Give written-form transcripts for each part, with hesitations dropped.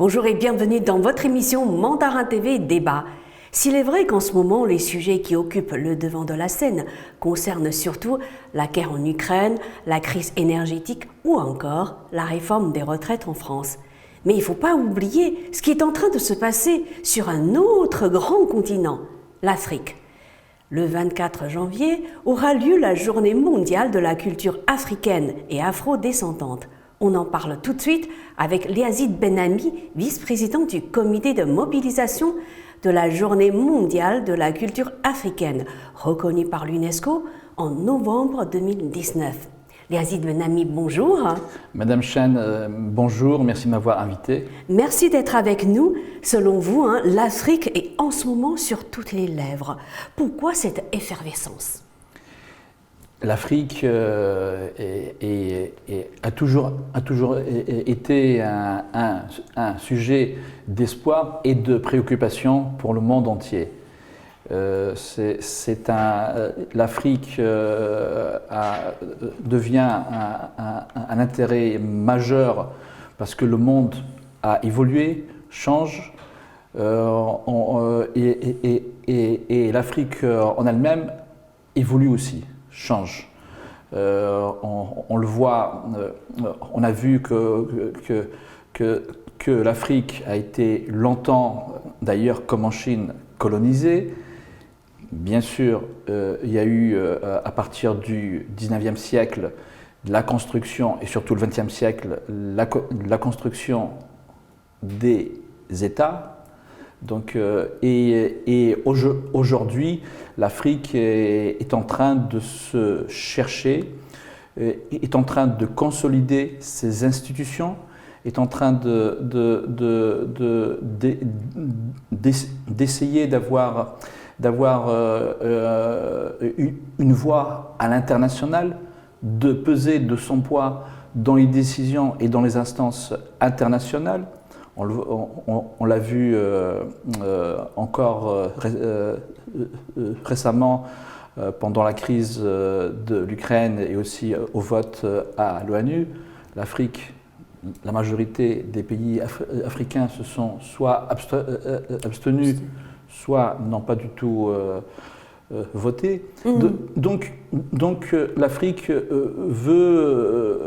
Bonjour et bienvenue dans votre émission Mandarin TV Débat. S'il est vrai qu'en ce moment, les sujets qui occupent le devant de la scène concernent surtout la guerre en Ukraine, la crise énergétique ou encore la réforme des retraites en France. Mais il ne faut pas oublier ce qui est en train de se passer sur un autre grand continent, l'Afrique. Le 24 janvier aura lieu la Journée mondiale de la culture africaine et afro-descendante. On en parle tout de suite avec Liazid Benami, vice-président du comité de mobilisation de la Journée mondiale de la culture africaine, reconnue par l'UNESCO en novembre 2019. Liazid Benami, bonjour. Madame Chen, bonjour, merci de m'avoir invité. Merci d'être avec nous. Selon vous, l'Afrique est en ce moment sur toutes les lèvres. Pourquoi cette effervescence ? L'Afrique a toujours été un sujet d'espoir et de préoccupation pour le monde entier. L'Afrique devient un intérêt majeur parce que le monde a évolué, change, et l'Afrique en elle-même évolue aussi. Change. On le voit, on a vu que l'Afrique a été longtemps, d'ailleurs comme en Chine, colonisée. Bien sûr, il y a eu à partir du 19e siècle la construction, et surtout le 20e siècle, la construction des États. Donc, aujourd'hui, l'Afrique est en train de se chercher, est en train de consolider ses institutions, est en train d'essayer d'avoir une voix à l'international, de peser de son poids dans les décisions et dans les instances internationales. On l'a vu encore récemment pendant la crise de l'Ukraine et aussi au vote à l'ONU. L'Afrique, la majorité des pays africains se sont soit abstenus, soit n'ont pas du tout voté. Donc l'Afrique veut,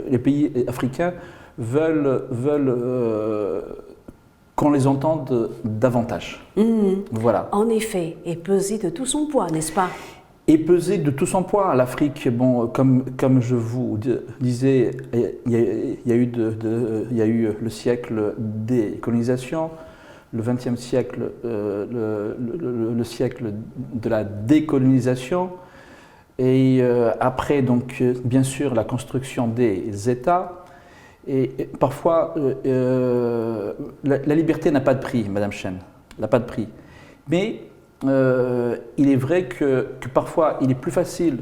les pays africains veulent qu'on les entende davantage. Voilà. En effet, et peser de tout son poids, n'est-ce pas ? Et peser de tout son poids. L'Afrique, bon, comme je vous disais, il y a eu le siècle des colonisations, le XXe siècle, le siècle de la décolonisation, et après, donc, bien sûr, la construction des États. Et parfois, la liberté n'a pas de prix, Madame Chen, n'a pas de prix. Mais il est vrai que parfois, il est plus facile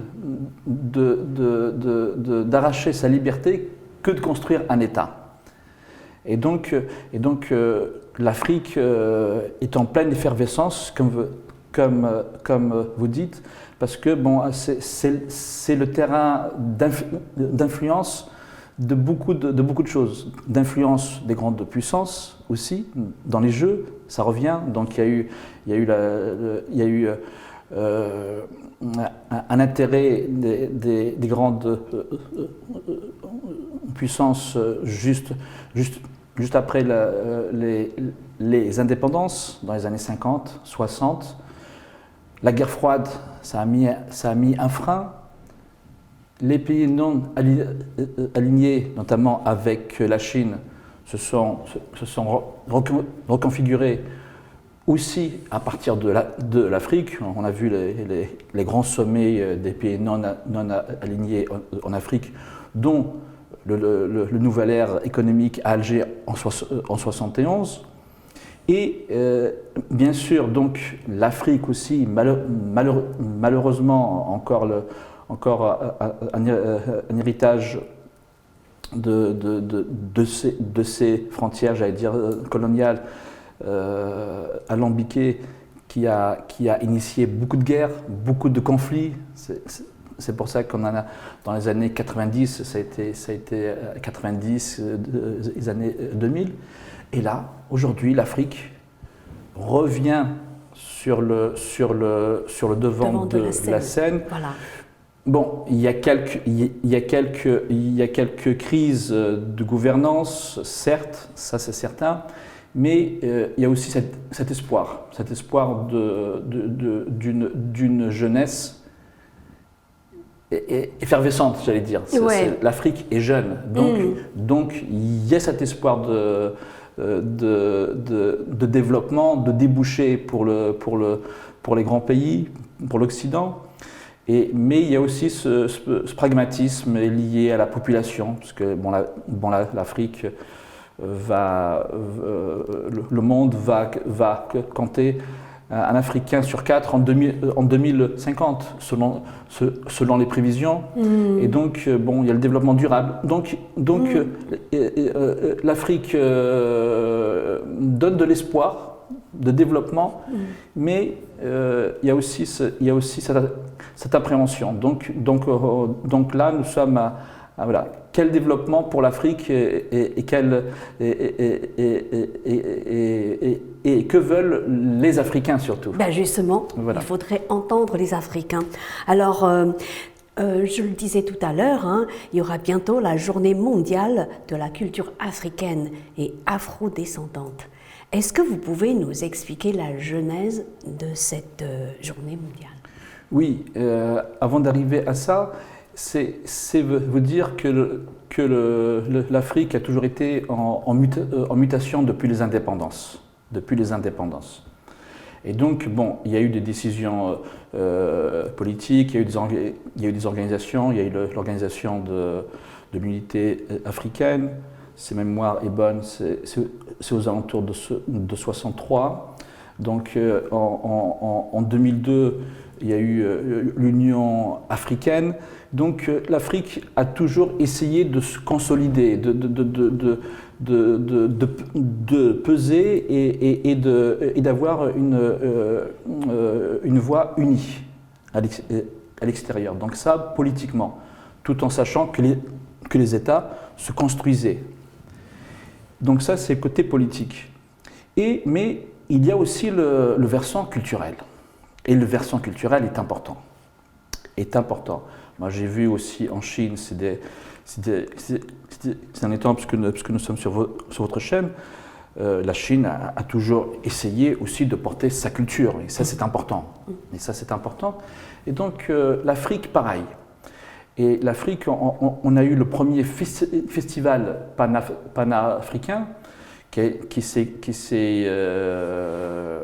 d'arracher sa liberté que de construire un État. Et donc l'Afrique est en pleine effervescence, comme vous dites, parce que bon, c'est le terrain d'influence de beaucoup de choses, d'influence des grandes puissances aussi dans les jeux, ça revient. Donc il y a eu un intérêt des grandes puissances juste après les indépendances dans les années 50, 60. La guerre froide, ça a mis un frein. Les pays non alignés, notamment avec la Chine, se sont reconfigurés aussi à partir de l'Afrique. On a vu les grands sommets des pays non alignés en Afrique, dont le nouvel ère économique à Alger en 71. Et bien sûr, donc l'Afrique aussi, malheureusement, encore un héritage de ces frontières, j'allais dire, coloniales, alambiquées, qui a initié beaucoup de guerres, beaucoup de conflits. C'est pour ça qu'on en a, dans les années 90, ça a été 90, les années 2000. Et là, aujourd'hui, l'Afrique revient sur le devant de la scène. Voilà. Bon, il y a quelques crises de gouvernance, certes, ça c'est certain, mais il y a aussi cet espoir d'une jeunesse effervescente, j'allais dire. Ouais. L'Afrique est jeune, donc il y a cet espoir de développement, de débouchés pour les grands pays, pour l'Occident. Mais il y a aussi ce pragmatisme lié à la population, parce que l'Afrique le monde va compter un Africain sur 4 en 2050, selon les prévisions. Et donc, il y a le développement durable. Donc l'Afrique donne de l'espoir de développement, mais il y a aussi cette appréhension. Donc là, nous sommes à voilà, quel développement pour l'Afrique et que veulent les Africains surtout. Ben justement, voilà. Il faudrait entendre les Africains. Alors, je le disais tout à l'heure, il y aura bientôt la journée mondiale de la culture africaine et afro-descendante. Est-ce que vous pouvez nous expliquer la genèse de cette journée mondiale? Oui, avant d'arriver à ça, c'est vous dire que l'Afrique a toujours été en mutation depuis les indépendances. Et donc, il y a eu des décisions politiques, il y a eu des organisations, il y a eu l'organisation de l'unité africaine. Si ma mémoire est bonne, c'est aux alentours de 63. Donc en 2002, il y a eu l'Union africaine. Donc l'Afrique a toujours essayé de se consolider, de peser et d'avoir une voix unie à l'extérieur. Donc ça, politiquement, tout en sachant que les États se construisaient. Donc ça, c'est le côté politique. Mais il y a aussi le versant culturel. Et le versant culturel est important. Moi, j'ai vu aussi en Chine, c'est un étant, puisque nous sommes sur votre chaîne, la Chine a toujours essayé aussi de porter sa culture. Et ça, c'est important. Et donc, l'Afrique, pareil. Et l'Afrique, on a eu le premier festival panafricain qui s'est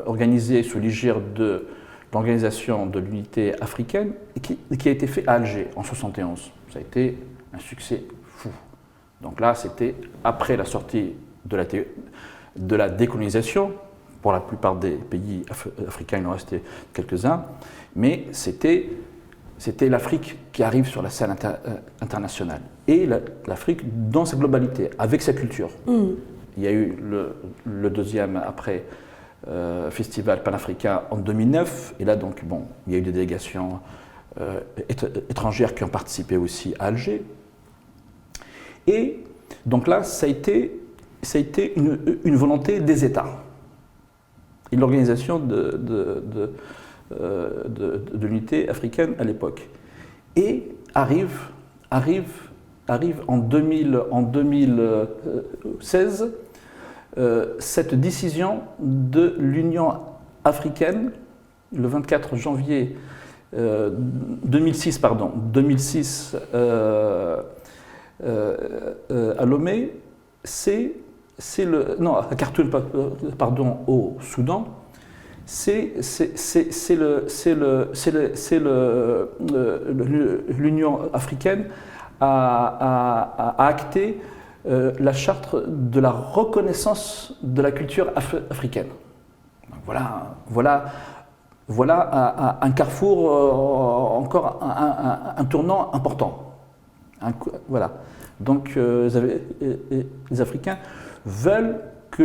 organisé sous l'égide de l'Organisation de l'Unité africaine et qui a été fait à Alger en 1971. Ça a été un succès fou. Donc là, c'était après la sortie de la décolonisation. Pour la plupart des pays africains, il en restait quelques-uns, mais c'était l'Afrique qui arrive sur la scène internationale. Et l'Afrique dans sa globalité, avec sa culture. Il y a eu le deuxième après festival panafricain en 2009. Et là, donc, il y a eu des délégations étrangères qui ont participé aussi à Alger. Et donc là, ça a été une volonté des États. Et l'organisation de l'unité africaine à l'époque. Et arrive en 2016 cette décision de l'Union africaine, le 24 janvier 2006 à Lomé, à Khartoum, au Soudan. L'Union africaine a acté la charte de la reconnaissance de la culture africaine. Voilà un carrefour, encore un tournant important. Donc les Africains veulent que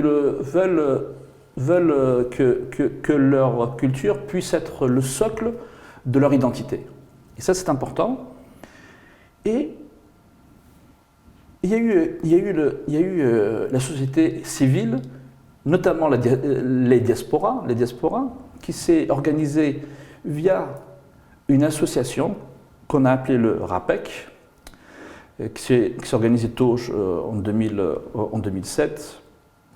leur culture puisse être le socle de leur identité. Et ça, c'est important. Et il y a eu la société civile notamment les diasporas, qui s'est organisée via une association qu'on a appelée le RAPEC, qui s'est organisée en 2007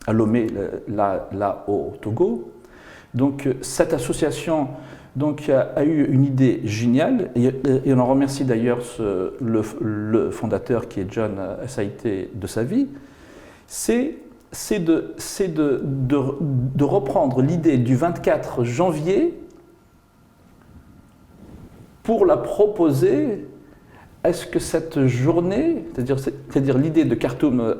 à Lomé, là au Togo. Donc cette association a eu une idée géniale, et on en remercie d'ailleurs le fondateur qui est John Saïté de sa vie, c'est de reprendre l'idée du 24 janvier pour la proposer. Est-ce que cette journée, c'est-à-dire l'idée de Khartoum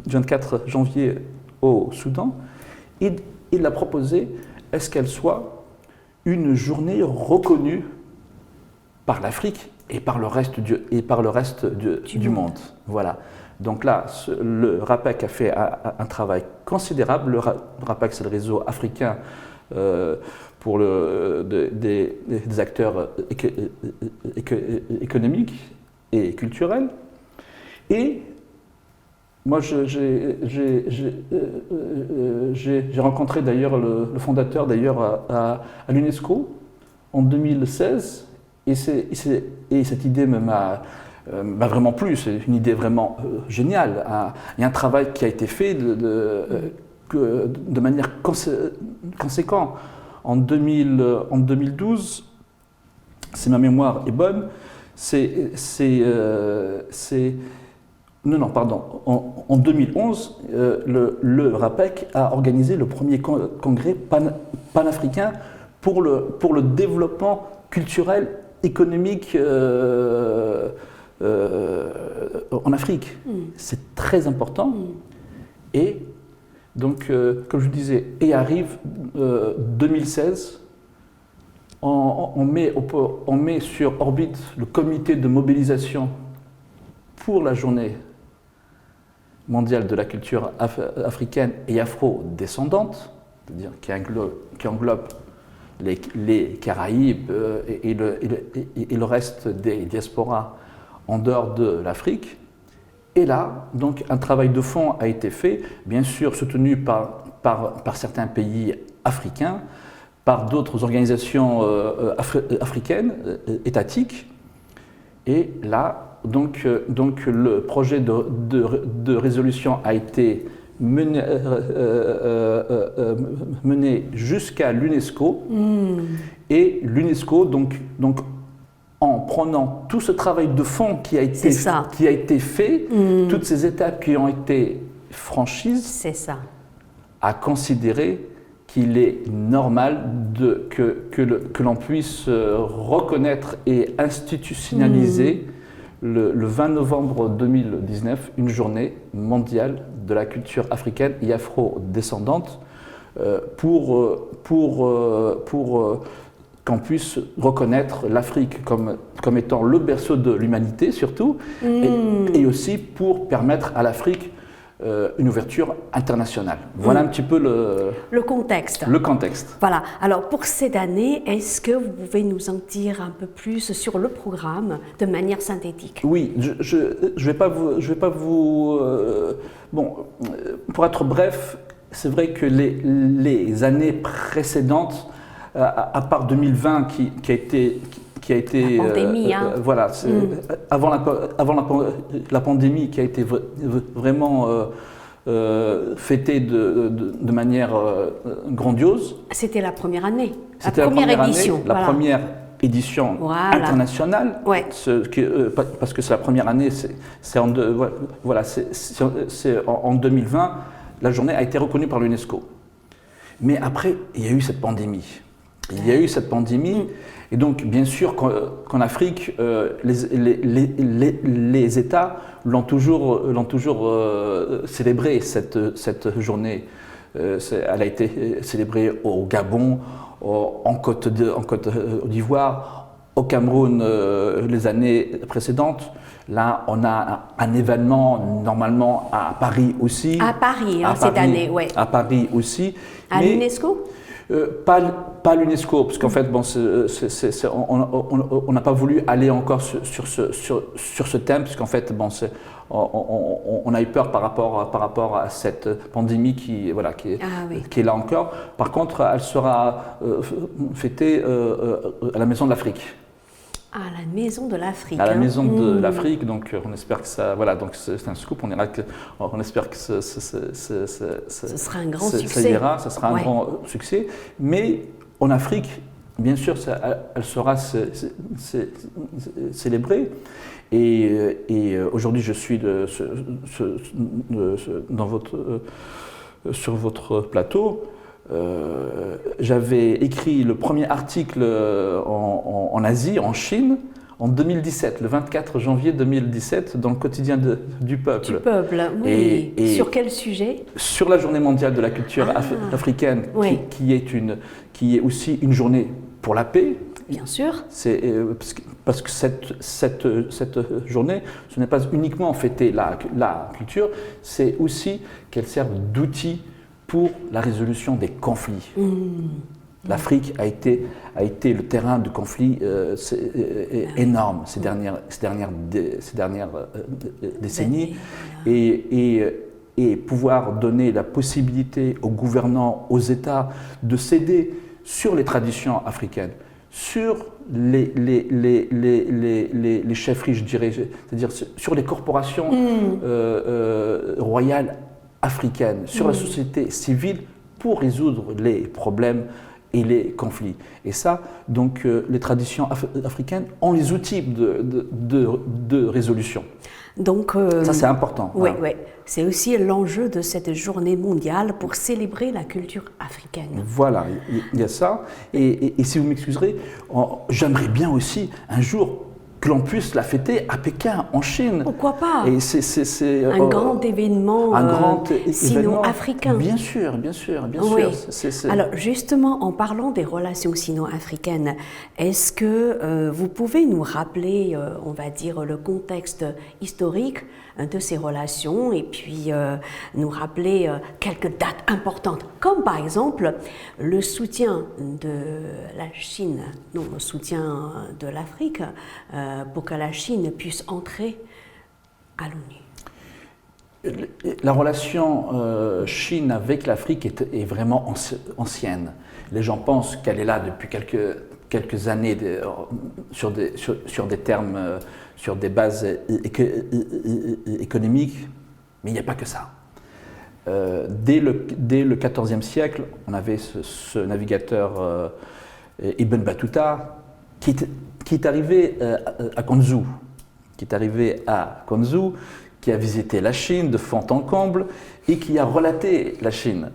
du 24 janvier au Soudan, il l'a proposée, est-ce qu'elle soit une journée reconnue par l'Afrique et par le reste du monde. Voilà. Donc là, le RAPEC a fait un travail considérable. Le RAPEC, c'est le réseau africain pour des acteurs économiques et culturels. Et moi, j'ai rencontré d'ailleurs le fondateur à l'UNESCO en 2016, et cette idée m'a vraiment plu. C'est une idée vraiment géniale. Il y a un travail qui a été fait de manière conséquente. En 2012, si ma mémoire est bonne, en 2011, le RAPEC a organisé le premier congrès panafricain pour le développement culturel, économique en Afrique. C'est très important. Et donc, comme je disais, et arrive 2016, on met sur orbite le comité de mobilisation pour la journée mondiale de la culture africaine et afro-descendante, c'est-à-dire qui englobe les Caraïbes et le reste des diasporas en dehors de l'Afrique. Et là, donc, un travail de fond a été fait, bien sûr soutenu par certains pays africains, par d'autres organisations africaines, étatiques. Et là, donc le projet de résolution a été mené jusqu'à l'UNESCO. Et l'UNESCO, donc en prenant tout ce travail de fond qui a été fait, toutes ces étapes qui ont été franchies, a considéré qu'il est normal que l'on puisse reconnaître et institutionnaliser le 20 novembre 2019 une journée mondiale de la culture africaine et afro-descendante pour qu'on puisse reconnaître l'Afrique comme étant le berceau de l'humanité surtout, et aussi pour permettre à l'Afrique une ouverture internationale. Voilà un petit peu le contexte. Le contexte. Voilà. Alors pour cette année, est-ce que vous pouvez nous en dire un peu plus sur le programme de manière synthétique? Oui, je vais pas vous. Bon, pour être bref, c'est vrai que les années précédentes, à part 2020 qui a été la pandémie, voilà, avant la pandémie qui a été vraiment fêtée de manière grandiose. C'était la première année, la première édition internationale, parce que c'est la première année, c'est en 2020, la journée a été reconnue par l'UNESCO. Mais après, il y a eu cette pandémie. Et donc, bien sûr, qu'en Afrique, les États l'ont toujours célébré, cette journée. Elle a été célébrée au Gabon, en Côte d'Ivoire, au Cameroun les années précédentes. Là, on a un événement normalement à Paris aussi. À Paris, cette année, oui. À Paris aussi. À l'UNESCO ? Pas l'UNESCO, parce qu'en fait, bon, on n'a pas voulu aller encore sur ce thème, parce qu'en fait, bon, on a eu peur par rapport à cette pandémie qui est là encore. Par contre, elle sera fêtée à la Maison de l'Afrique. À la Maison de l'Afrique. À la Maison de l'Afrique, donc on espère que ça, voilà, donc c'est un scoop. On espère que ce sera un grand succès. Ça ira, ça sera un grand succès. Mais en Afrique, bien sûr, elle sera célébrée. Et aujourd'hui, je suis sur votre plateau. J'avais écrit le premier article en Asie, en Chine, en 2017, le 24 janvier 2017, dans le quotidien du Peuple. Du Peuple, oui. Et sur quel sujet? Sur la Journée mondiale de la culture africaine, qui est aussi une journée pour la paix. Bien sûr. Parce que cette journée, ce n'est pas uniquement fêter la culture, c'est aussi qu'elle serve d'outil pour la résolution des conflits. L'Afrique a été le terrain de conflits énorme ces dernières décennies. Et pouvoir donner la possibilité aux gouvernants, aux États, de céder sur les traditions africaines, sur les chefferies, je dirais, c'est-à-dire sur les corporations royales africaines, sur la société civile pour résoudre les problèmes et les conflits. Et ça, donc, les traditions africaines ont les outils de résolution. Donc, ça, c'est important. Oui, oui. C'est aussi l'enjeu de cette journée mondiale pour célébrer la culture africaine. Voilà, il y a ça. Et si vous m'excuserez, j'aimerais bien aussi un jour que l'on puisse la fêter à Pékin, en Chine. Pourquoi pas? Et c'est un grand événement sino-africain. Bien sûr, bien sûr, bien sûr. Alors justement, en parlant des relations sino-africaines, est-ce que vous pouvez nous rappeler, on va dire, le contexte historique de ces relations et puis nous rappeler quelques dates importantes, comme par exemple le soutien de la Chine, non, le soutien de l'Afrique, pour que la Chine puisse entrer à l'ONU. La relation Chine avec l'Afrique est vraiment ancienne. Les gens pensent qu'elle est là depuis quelques années sur des termes, sur des bases économiques, mais il n'y a pas que ça. Dès le XIVe siècle, on avait ce navigateur Ibn Battuta qui est arrivé à Quanzhou, qui a visité la Chine de fond en comble et qui a relaté la Chine.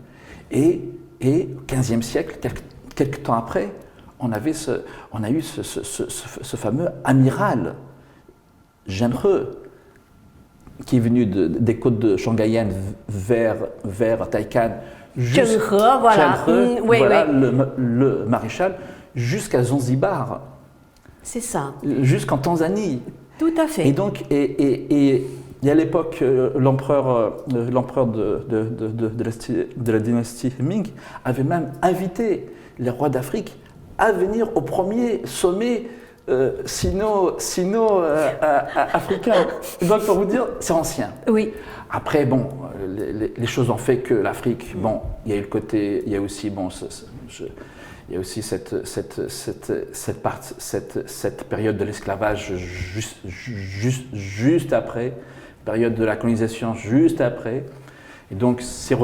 Et au XVe siècle, quelques temps après, on a eu ce fameux amiral Zhenhe qui est venu des côtes de Shanghaïennes vers Taïkan, le maréchal, jusqu'à Zanzibar. C'est ça. Jusqu'en Tanzanie. Tout à fait. Et donc, à l'époque, l'empereur de la dynastie Ming avait même invité les rois d'Afrique à venir au premier sommet sino-africain. Donc, pour vous dire, c'est ancien. Oui. Après, bon, les choses ont fait que l'Afrique, bon, il y a eu le côté, il y a aussi, bon, il y a aussi cette période de l'esclavage juste après, période de la colonisation juste après. Et donc, ces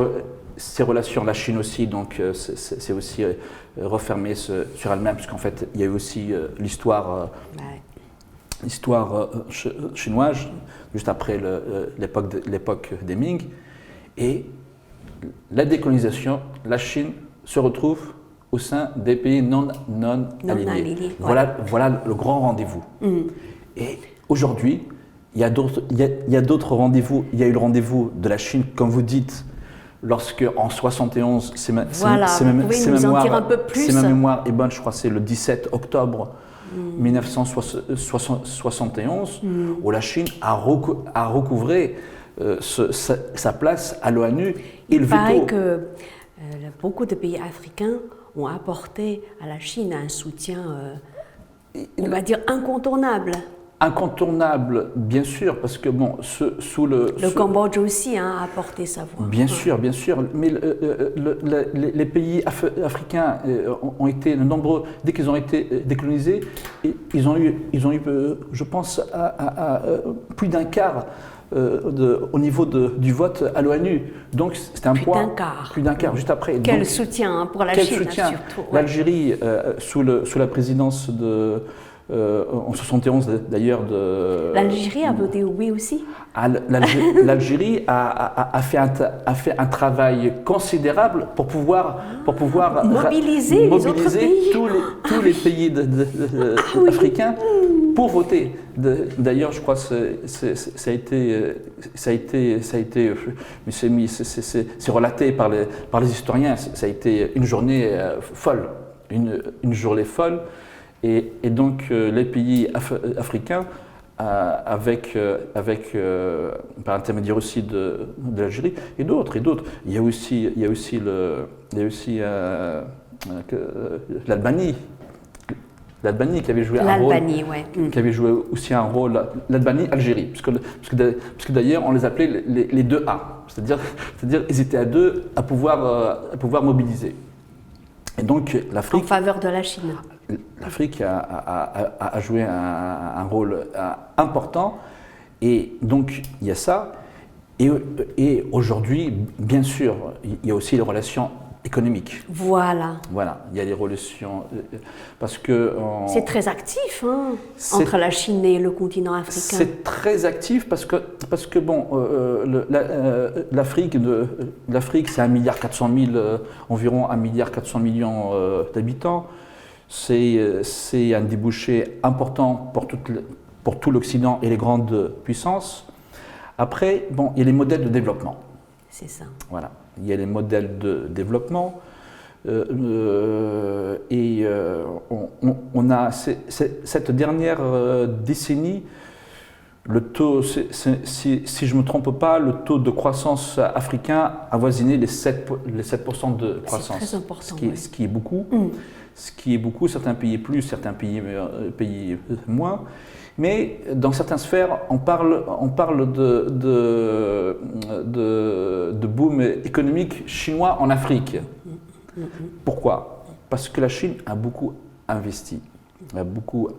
relations, la Chine aussi, donc c'est aussi refermé sur elle-même, parce qu'en fait, il y a eu aussi l'histoire chinoise, juste après l'époque des Ming. Et la décolonisation, la Chine se retrouve au sein des pays non alignés. Voilà le grand rendez-vous. Et aujourd'hui, il y a d'autres rendez-vous. Il y a eu le rendez-vous de la Chine, comme vous dites, lorsque en 71, c'est ma mémoire est bonne, je crois que c'est le 17 octobre 1971, où la Chine a recouvré sa place à l'ONU et le veto. Il paraît que beaucoup de pays africains ont apporté à la Chine un soutien, on va dire, incontournable. Incontournable, bien sûr, parce que bon, sous le Cambodge aussi a apporté sa voix. Bien sûr, mais les pays africains ont été nombreux, dès qu'ils ont été décolonisés, ils ont eu je pense, plus d'un quart au niveau du vote à l'ONU. Donc c'était un poids. Plus d'un quart, juste après. Quel donc, soutien pour la quel Chine, soutien. surtout. Ouais. L'Algérie, sous la présidence de... en 71 d'ailleurs de... L'Algérie a voté oui aussi. L'Algérie a fait un travail considérable pour pouvoir mobiliser les autres pays. tous les pays africains pour voter. D'ailleurs, je crois que ça a été, mais c'est relaté par les historiens. Ça a été une journée folle, une journée folle. Et donc les pays africains, par intermédiaire aussi de l'Algérie et d'autres. Il y a aussi l'Albanie. L'Albanie qui avait joué aussi un rôle. L'Albanie, Algérie, parce que d'ailleurs on les appelait les 2A, c'est-à-dire ils étaient à deux à pouvoir mobiliser. Et donc l'Afrique. En faveur de la Chine. L'Afrique a joué un rôle important, et donc il y a ça. Et aujourd'hui, bien sûr, il y a aussi les relations économiques. Voilà, il y a les relations, parce que... c'est très actif entre la Chine et le continent africain. C'est très actif parce que bon, l'Afrique, c'est 1,4 milliard, environ 1,4 milliard d'habitants. C'est un débouché important pour tout l'Occident et les grandes puissances. Après, bon, il y a les modèles de développement. C'est ça. Voilà, il y a les modèles de développement. On a cette dernière décennie, le taux, si je ne me trompe pas, le taux de croissance africain avoisinait les 7% de croissance. C'est très important. Ce qui est beaucoup. Ce qui est beaucoup, certains pays plus, certains pays moins. Mais dans certaines sphères, on parle de boom économique chinois en Afrique. Pourquoi? Parce que la Chine a beaucoup investi. A beaucoup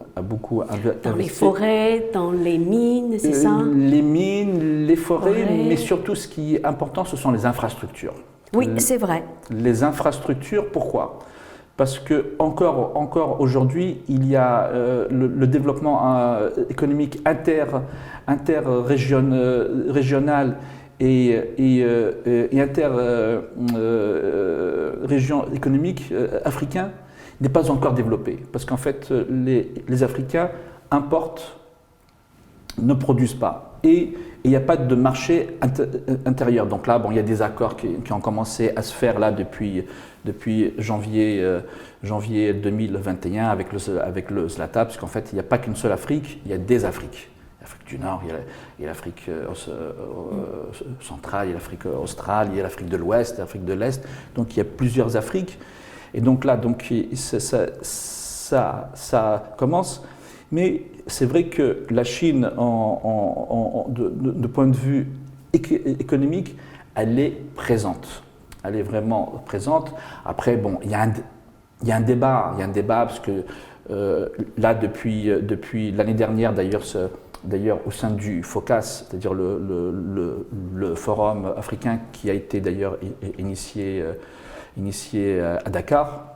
investi. Dans les forêts, dans les mines, c'est ça? Les mines, les forêts, mais surtout ce qui est important, ce sont les infrastructures. Oui, c'est vrai. Les infrastructures, pourquoi? Parce que encore aujourd'hui, il y a le développement économique interrégional et inter-région économique africain n'est pas encore développé. Parce qu'en fait, les Africains importent, ne produisent pas. Et il n'y a pas de marché intérieur. Donc là, bon, il y a des accords qui ont commencé à se faire là depuis janvier 2021 avec le ZLATA, parce qu'en fait, il n'y a pas qu'une seule Afrique, il y a des Afriques. L'Afrique du Nord, il y a l'Afrique centrale, il y a l'Afrique australe, il y a l'Afrique de l'Ouest, l'Afrique de l'Est. Donc il y a plusieurs Afriques. Et donc là, ça commence. Mais c'est vrai que la Chine, de point de vue économique, elle est présente. Elle est vraiment présente. Après, bon, il y a un débat, parce que là, depuis l'année dernière, d'ailleurs, au sein du FOCAS, c'est-à-dire le forum africain qui a été d'ailleurs initié à Dakar,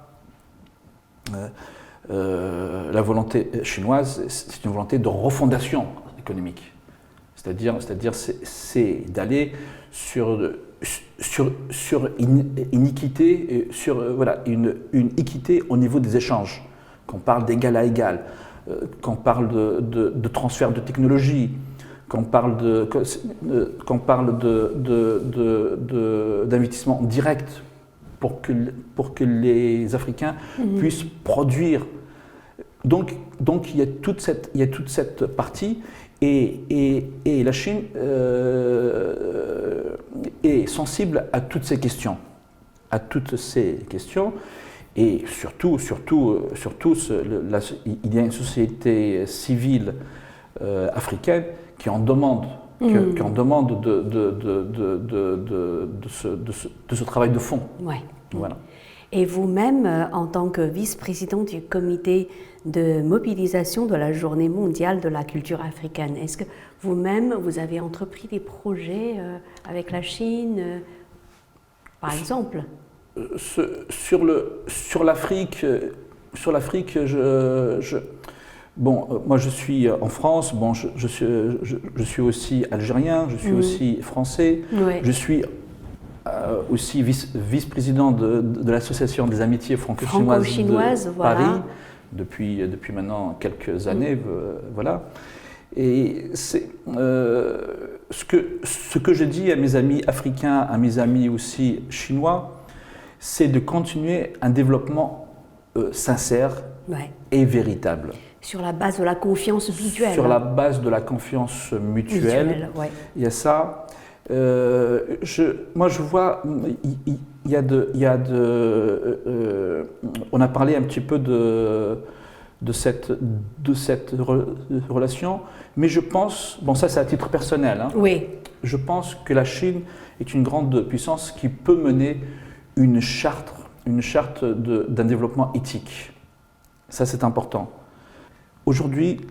la volonté chinoise, c'est une volonté de refondation économique. C'est-à-dire c'est d'aller sur une équité, une équité au niveau des échanges, qu'on parle d'égal à égal, qu'on parle de transfert de technologie, qu'on parle d'investissement direct pour que les Africains puissent produire. Donc il y a toute cette partie, et la Chine est sensible à toutes ces questions. Et surtout, il y a une société civile africaine qui en demande, qui en demande de ce travail de fond. Ouais. Voilà. Et vous-même, en tant que vice-président du comité de mobilisation de la Journée mondiale de la culture africaine, est-ce que vous-même, vous avez entrepris des projets avec la Chine, par exemple? Sur l'Afrique, moi je suis en France, je suis aussi algérien, je suis aussi français, Ouais. je suis aussi vice-président de l'Association des amitiés franco-chinoises de voilà. Paris depuis maintenant quelques années, voilà. Et c'est ce que je dis à mes amis africains, à mes amis aussi chinois, c'est de continuer un développement sincère et véritable. Sur la base de la confiance mutuelle. Sur la base de la confiance mutuelle. Ouais. Il y a ça. Moi, je vois, on a parlé un petit peu de cette relation, mais je pense, ça c'est à titre personnel, hein, oui. Je pense que la Chine est une grande puissance qui peut mener une charte d'un développement éthique. Ça c'est important. Aujourd'hui,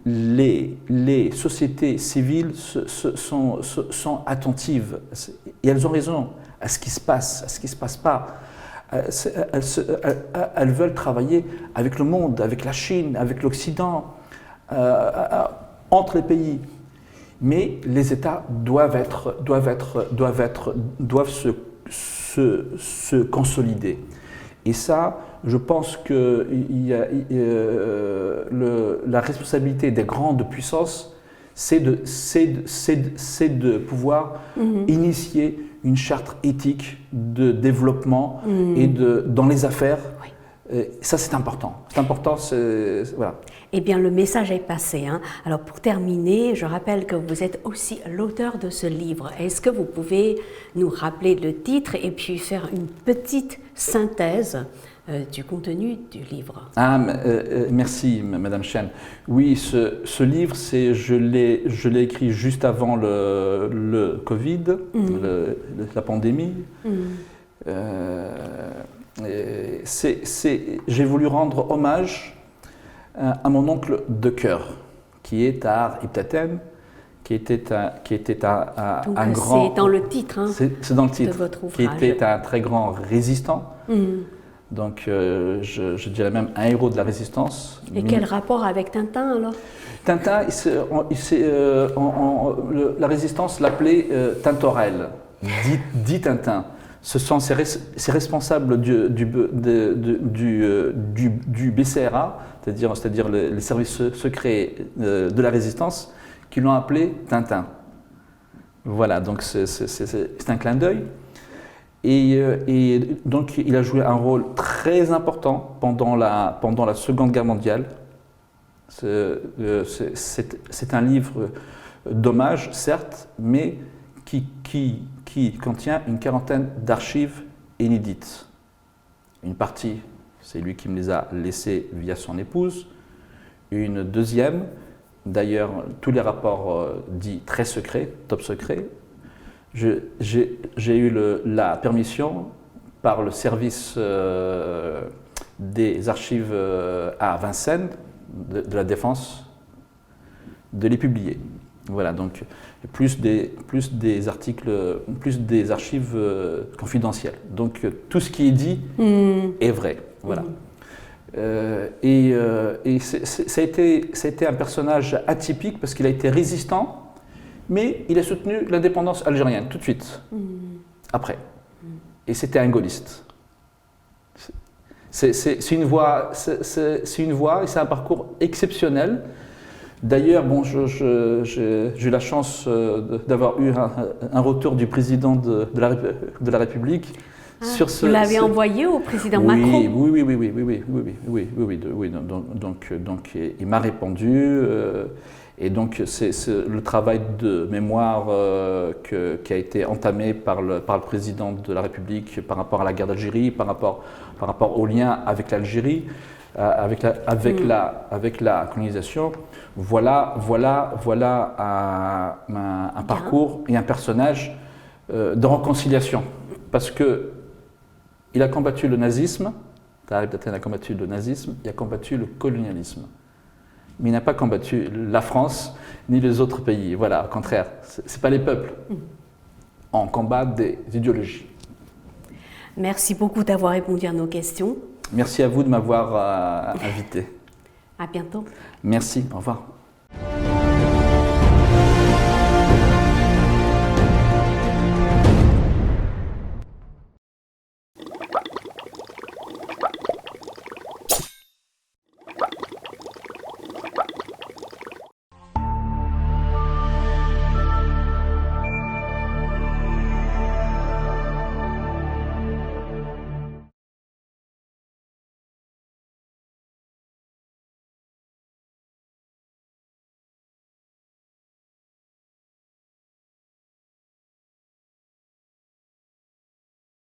les sociétés civiles sont attentives, et elles ont raison à ce qui se passe, à ce qui ne se passe pas. Elles veulent travailler avec le monde, avec la Chine, avec l'Occident, entre les pays. Mais les États doivent se consolider. Et ça, je pense que la responsabilité des grandes puissances, c'est de pouvoir initier une charte éthique de développement et dans les affaires. Oui. Ça, c'est important. C'est important, voilà. Eh bien, le message est passé, hein. Alors, pour terminer, je rappelle que vous êtes aussi l'auteur de ce livre. Est-ce que vous pouvez nous rappeler le titre et puis faire une petite synthèse du contenu du livre? Merci, Madame Chen. Oui, ce livre, je l'ai écrit juste avant le Covid, la pandémie. J'ai voulu rendre hommage à mon oncle de cœur, qui est à Iptaten, qui était un grand... C'est dans le titre, hein, c'est dans le titre, de votre ouvrage. Qui était un très grand résistant. Donc, je dirais même un héros de la résistance. Et quel rapport avec Tintin, alors? Tintin, la résistance l'appelait Tintorel, dit Tintin. Ce sont ces responsables du BCRA, c'est-à-dire les services secrets de la résistance, qui l'ont appelé Tintin. Voilà, donc c'est un clin d'œil. Et donc il a joué un rôle très important pendant la Seconde Guerre mondiale. C'est un livre d'hommage, certes, mais qui contient une quarantaine d'archives inédites. Une partie, c'est lui qui me les a laissées via son épouse. Une deuxième, d'ailleurs, tous les rapports dits très secrets, top secrets. J'ai eu la permission par le service des archives à Vincennes, de la Défense, de les publier. Voilà, donc plus des articles, plus des archives confidentielles. Donc tout ce qui est dit est vrai. Voilà. Ça a été un personnage atypique parce qu'il a été résistant, mais il a soutenu l'indépendance algérienne tout de suite, après. Et c'était un gaulliste. C'est une voie et c'est un parcours exceptionnel. D'ailleurs, j'ai eu la chance d'avoir eu un retour du président de la République. Sur vous l'avez envoyé au président Macron? Oui. Donc, il m'a répondu Et donc c'est le travail de mémoire qui a été entamé par le président de la République par rapport à la guerre d'Algérie, par rapport au lien avec l'Algérie, avec la colonisation. Voilà un parcours et un personnage de réconciliation. Parce qu'il a combattu le nazisme, Tareq Daten a combattu le nazisme, il a combattu le colonialisme. Mais il n'a pas combattu la France ni les autres pays. Voilà, au contraire, ce n'est pas les peuples. On combat des idéologies. Merci beaucoup d'avoir répondu à nos questions. Merci à vous de m'avoir invité. À bientôt. Merci, au revoir.